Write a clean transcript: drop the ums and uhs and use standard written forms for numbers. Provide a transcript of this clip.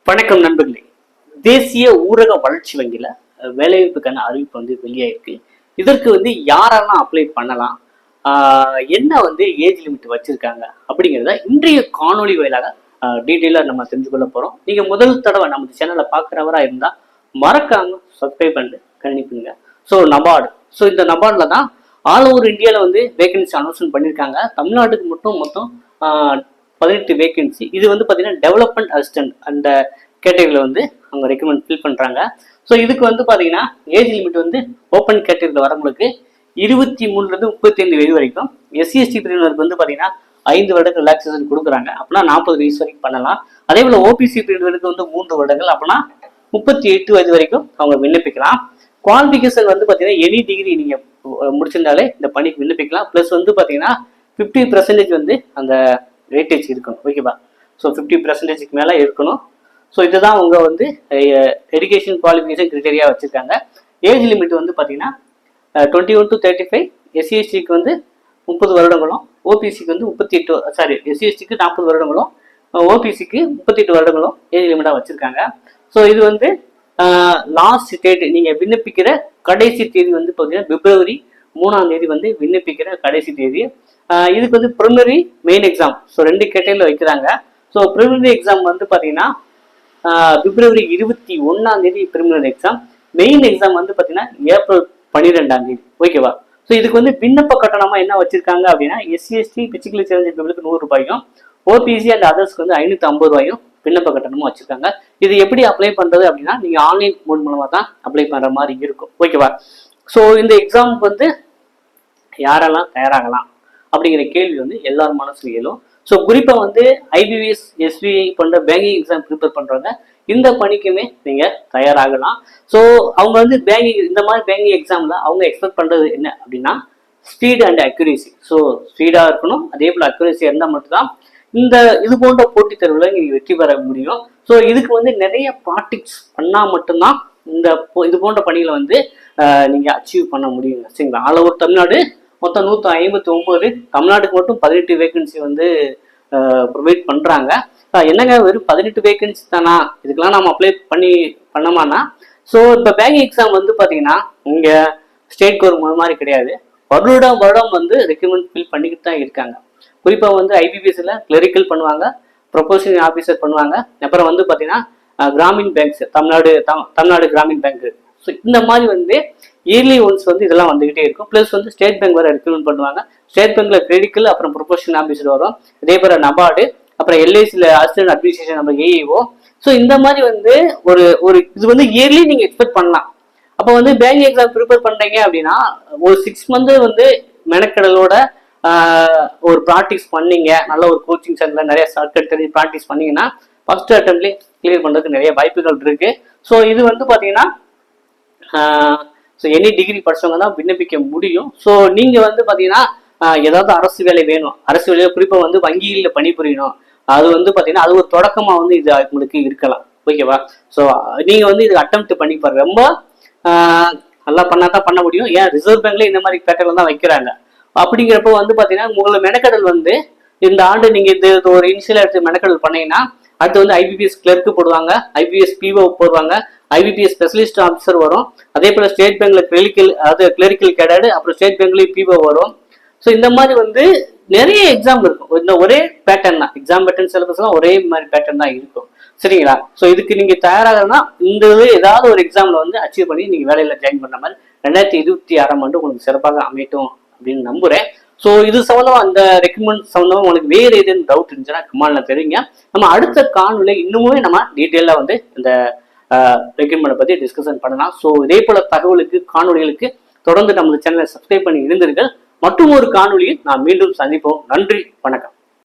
வணக்கம் நண்பர்களே. தேசிய ஊரக வளர்ச்சி வங்கியில வேலைவாய்ப்புக்கான அறிவிப்பு வெளியாயிருக்கு. இதற்கு யாரெல்லாம் அப்ளை பண்ணலாம், என்ன ஏஜ் லிமிட் வச்சிருக்காங்க அப்படிங்கிறத இன்றைய காணொலி வாயிலாக டீட்டெயிலாக நம்ம தெரிஞ்சு கொள்ள போறோம். நீங்க முதல் தடவை நம்ம சேனலை பார்க்குறவரா இருந்தா மறக்காம சப்ஸ்கிரைப் பண்ணிட்டு கண்டிப்பாங்க. ஸோ நபார்டு, இந்த நபார்டில் தான் ஆல் ஓவர் இந்தியாவில் வேகன்சி அனௌன்ஸ்மெண்ட் பண்ணியிருக்காங்க. தமிழ்நாட்டுக்கு மட்டும் மொத்தம் 18 வேகன்சி. இது பார்த்தீங்கன்னா டெவலப்மெண்ட் அசிஸ்டன்ட் அந்த கேட்டகரியில் அவங்க ரெக்கமெண்ட் ஃபில் பண்ணுறாங்க. ஸோ இதுக்கு பார்த்தீங்கன்னா ஏஜ் லிமிட் ஓப்பன் கேட்டகரியில் வரவங்களுக்கு 23 35 வயது வரைக்கும். எஸ்சி பிரிவினருக்கு பார்த்தீங்கன்னா 5 வருடங்கள் ரிலாக்ஸேஷன் கொடுக்குறாங்க. அப்படின்னா 40 வயசு வரைக்கும் பண்ணலாம். அதே போல் ஓபிசி பிரிவினருக்கு 3 வருடங்கள், அப்படின்னா 38 வயது வரைக்கும் அவங்க விண்ணப்பிக்கலாம். குவாலிஃபிகேஷன் பார்த்தீங்கன்னா எனி டிகிரி நீங்கள் முடிச்சிருந்தாலே இந்த பணிக்கு விண்ணப்பிக்கலாம். ப்ளஸ் பார்த்தீங்கன்னா 50% அந்த வெயிட்டேஜ் இருக்கணும். ஓகேவா? ஸோ 50% மேலே இருக்கணும். ஸோ இதுதான் அவங்க எஜுகேஷன் குவாலிஃபிகேஷன் கிரிட்டேரியா வச்சுருக்காங்க. ஏஜ் லிமிட் பார்த்தீங்கன்னா 21 to 35. எஸ்சிஎஸ்டிக்கு 30 வருடங்களும், ஓபிசிக்கு 38, எஸ்சிஎஸ்டிக்கு 40 வருடங்களும், ஓபிசிக்கு 38 வருடங்களும் ஏஜ் லிமிட்டாக வச்சுருக்காங்க. ஸோ இது லாஸ்ட் டேட் நீங்கள் விண்ணப்பிக்கிற கடைசி தேதி பார்த்தீங்கன்னா பிப்ரவரி 3ஆம் தேதி விண்ணப்பிக்கிற கடைசி தேதி. இதுக்கு ப்ரிலிமினரி மெயின் எக்ஸாம், ஸோ 2 கேட்டகரியில் வைக்கிறாங்க. ஸோ ப்ரிலிமினரி எக்ஸாம் பார்த்தீங்கன்னா பிப்ரவரி 21ஆம் தேதி ப்ரிலிமினரி எக்ஸாம். மெயின் எக்ஸாம் பார்த்தீங்கன்னா ஏப்ரல் 12ஆம் தேதி. ஓகேவா? ஸோ இதுக்கு விண்ணப்ப கட்டணமாக என்ன வச்சிருக்காங்க அப்படின்னா எஸ்சிஎஸ்டி பிசிக்கலி சேலஞ்ச் பீப்புளுக்கு 100 ரூபாயும், ஓபிசி அண்ட் அதர்ஸ்க்கு 550 ரூபாயும் விண்ணப்ப கட்டணமும் வச்சிருக்காங்க. இது எப்படி அப்ளை பண்றது அப்படின்னா நீங்க ஆன்லைன் மோட் மூலமா தான் அப்ளை பண்ற மாதிரி இருக்கும். ஓகேவா? ஸோ இந்த எக்ஸாமுக்கு யாரெல்லாம் தயாராகலாம் அப்படிங்கிற கேள்வி எல்லாரும் மனசுல எழும். ஸோ குறிப்பாக ஐபிபிஎஸ் எஸ்பிஐ போன்ற பேங்கிங் எக்ஸாம் ப்ரிப்பேர் பண்ணுறவங்க இந்த பணிக்குமே நீங்கள் தயாராகலாம். ஸோ அவங்க பேங்கிங், இந்த மாதிரி பேங்கிங் எக்ஸாமில் அவங்க எக்ஸ்பெக்ட் பண்ணுறது என்ன அப்படின்னா ஸ்பீட் அண்ட் அக்யூரேசி. ஸோ ஸ்பீடாக இருக்கணும், அதே போல் அக்யூரேசியாக இருந்தால் மட்டும்தான் இந்த இது போன்ற போட்டித் தேர்வில் நீங்கள் வெற்றி பெற முடியும். ஸோ இதுக்கு நிறைய ப்ராக்டிக்ஸ் பண்ணால் மட்டும்தான் இந்த இது போன்ற பணிகளை நீங்கள் அச்சீவ் பண்ண முடியுங்க. சரிங்களா? ஆல் ஓவர் தமிழ்நாடு மொத்தம் 159, தமிழ்நாட்டுக்கு மட்டும் 18 வேகன்சி ப்ரொவைட் பண்ணுறாங்க. என்னங்க வெறும் 18 வேகன்சி தானா, இதுக்கெல்லாம் நம்ம அப்ளை பண்ணோமானா? ஸோ இப்போ பேங்கிங் எக்ஸாம் பார்த்தீங்கன்னா இங்கே ஸ்டேட் கவர்மெண்ட் மாதிரி கிடையாது. வருடம் ரெக்ரூட்மெண்ட் ஃபில் பண்ணிக்கிட்டு தான் இருக்காங்க. குறிப்பாக ஐபிபிஎஸ்ல கிளரிக்கல் பண்ணுவாங்க, ப்ரொபோஷனல் ஆஃபீஸர் பண்ணுவாங்க, அப்புறம் பார்த்தீங்கன்னா Gramin banks, Tamil Nadu Gramin bank. So இந்த மாதிரி இயர்லி ஒன்ஸ் இதெல்லாம் வந்துகிட்டே இருக்கும். ப்ளஸ் ஸ்டேட் பேங்க் வர ரெக்ரூட்மெண்ட் பண்ணுவாங்க. ஸ்டேட் பேங்க்ல கிரெடிக்கல், அப்புறம் ப்ரொபோஷனல் ஆஃபீஸர் வரும். அதே போல நபார்டு, அப்புறம் எல்ஐசியில் அசிஸ்டன்ட் அட்மினிஸ்ட்ரேஷன், நம்ம ஏஇஓ. ஸோ இந்த மாதிரி ஒரு இது இயர்லி நீங்க எக்ஸ்பெக்ட் பண்ணலாம். அப்போ பேங்கிங் எக்ஸாம் ப்ரிப்பேர் பண்றீங்க அப்படின்னா ஒரு 6 மந்த் மெனக்கடலோட ஒரு ப்ராக்டிஸ் பண்ணீங்க, நல்ல ஒரு கோச்சிங் சென்டர்ல நிறைய ஷார்ட்கட் தெரிஞ்சு ப்ராக்டிஸ் பண்ணீங்கன்னா ஃபர்ஸ்ட் அட்டெம்ப்ட்லேயே கிளியர் பண்றதுக்கு நிறைய வாய்ப்புகள் இருக்கு. ஸோ இது பார்த்தீங்கன்னா ஸோ எனி டிகிரி படிச்சவங்க தான் விண்ணப்பிக்க முடியும். ஸோ நீங்க பார்த்தீங்கன்னா ஏதாவது அரசு வேலை வேணும், அரசு வேலையை குறிப்பாக வங்கியில் பணிபுரியணும், அது பார்த்தீங்கன்னா அது ஒரு தொடக்கமா இது உங்களுக்கு இருக்கலாம். ஓகேவா? ஸோ நீங்க இது அட்டெம்ப்ட் பண்ணி பாருங்க. ரொம்ப நல்லா பண்ணா தான் பண்ண முடியும். ஏன் ரிசர்வ் பேங்க்ல இந்த மாதிரி பேட்டர்ல தான் வைக்கிறாங்க. அப்படிங்கிறப்ப பார்த்தீங்கன்னா உங்களை மெனக்கடல் இந்த ஆண்டு நீங்க இது ஒரு இனிஷியல் எடுத்து மெனக்கடல் பண்ணீங்கன்னா அடுத்து ஐபிபிஎஸ் கிளர்க்கு போடுவாங்க, ஐபிபிஎஸ் பிஓ போடுவாங்க, ஐபிபிஎஸ் ஸ்பெஷலிஸ்ட் ஆஃபீஸர் வரும். அதே போல ஸ்டேட் பேங்க்ல கிளரிக்கல் கேடர், அப்புறம் ஸ்டேட் பேங்க்லயும் பிஓ வரும். ஸோ இந்த மாதிரி நிறைய எக்ஸாம் இருக்கும். இந்த ஒரே பேட்டர்ன் தான், எக்ஸாம் பேட்டர்ன் சிலபஸ் எல்லாம் ஒரே மாதிரி பேட்டர்ன் தான் இருக்கும். சரிங்களா? ஸோ இதுக்கு நீங்க தயாராகனா இந்த ஏதாவது ஒரு எக்ஸாம்ல அச்சீவ் பண்ணி நீங்க வேலையில ஜாயின் பண்ண மாதிரி 2026ஆம் ஆண்டு உங்களுக்கு சிறப்பாக அமையட்டும் அப்படின்னு நம்புறேன். ஸோ இது சம்பந்தமா, அந்த ரெக்கமெண்ட் சம்பந்தமா உங்களுக்கு வேற ஏதேனும் டவுட் இருந்துச்சுன்னா கமெண்ட்ல தெரியுங்க. நம்ம அடுத்த காணொலியில இன்னுமே நம்ம டீட்டெயிலா இந்த ரெக்கமெண்ட் பத்தி டிஸ்கஷன் பண்ணலாம். ஸோ இதே போல தகவலுக்கு, காணொலிகளுக்கு தொடர்ந்து நம்ம சேனலை சப்ஸ்கிரைப் பண்ணி இருந்தீர்கள். மற்றும் ஒரு காணொலியில் நாம் மீண்டும் சந்திப்போம். நன்றி, வணக்கம்.